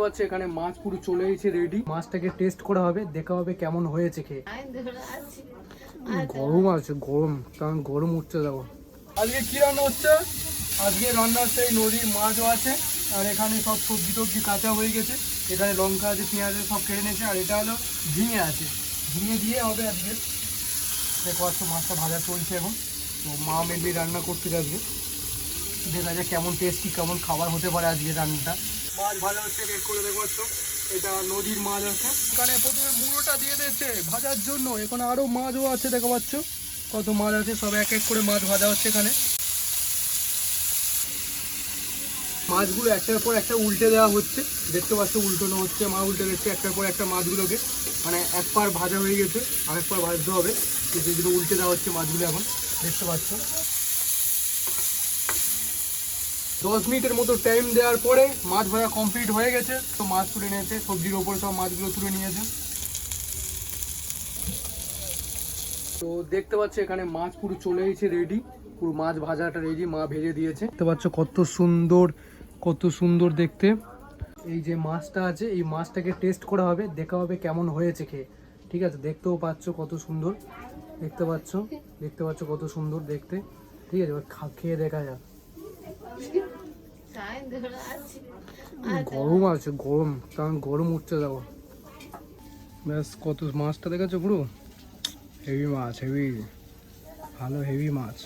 পাচ্ছ এখানে মাছ পুরো চলে এসেছে রেডি। মাছটাকে টেস্ট করা হবে, দেখা হবে কেমন হয়েছে খেয়ে। গরম আছে, গরম, কারণ গরম উঠছে। দেখো আজকে কি রান্না হচ্ছে। আজকে রান্না হচ্ছে এই নদীর মাছও আছে, আর এখানে সব সবজি টবজি কাঁচা হয়ে গেছে। এখানে লঙ্কা আছে, পেঁয়াজ আছে, সব কেটে নিয়েছে। আর এটা হলো ঝিঙে আছে, ঝিঙে দিয়ে হবে আজকে। দেখো আজকে মাছটা ভাজা চলছে এখন। তো মা মেনলি রান্না করতে আজকে, দেখা যায় কেমন টেস্টি কেমন খাবার হতে পারে আজকে রান্নাটা। মাছ ভাজা হচ্ছে, রেড করে দেখো। এটা নদীর মাছ আছে। এখানে প্রথমে মুড়োটা দিয়ে দিয়েছে ভাজার জন্য, এখানে আরো মাছও আছে, দেখো পাচ্ছ কত মাছ আছে। সব এক এক করে মাছ ভাজা হচ্ছে এখানে। মাছগুলো একটার পর একটা উল্টে দেওয়া হচ্ছে, দেখতে পাচ্ছ উল্টোনো হচ্ছে। মা উল্টে দিচ্ছে একটার পর একটা মাছগুলোকে, মানে এক পার ভাজা হয়ে গেছে, আরেক পার ভাজতে হবে। যেগুলো উল্টে দেওয়া হচ্ছে মাছগুলো এখন, দেখতে পাচ্ছ। 10 মিনিটের মতো টাইম দেওয়ার পরে মাছ ভাজা কমপ্লিট হয়ে গেছে। তো মাছ তুলে নিয়েছে, সবজির ওপরে সব মাছগুলো তুলে নিয়েছে। তো দেখতে পাচ্ছ এখানে মাছ পুরো চলে এসেছে রেডি, পুরো মাছ ভাজাটা রেডি, মা ভেজে দিয়েছে। দেখতে পাচ্ছ কত সুন্দর, কত সুন্দর দেখতে। এই যে মাছটা আছে, এই মাছটাকে টেস্ট করা হবে, দেখা হবে কেমন হয়েছে খেয়ে। ঠিক আছে, দেখতেও পাচ্ছ কত সুন্দর, দেখতে পাচ্ছ, দেখতে পাচ্ছ কত সুন্দর দেখতে। ঠিক আছে, এবার খেয়ে দেখা যাক। গরম আছে, গরম, কারণ গরম উঠছে। দেখো ব্যাস, কত মাছটা দেখেছো পুরো হেভি মাছ, হেভি ভালো হেভি মাছ।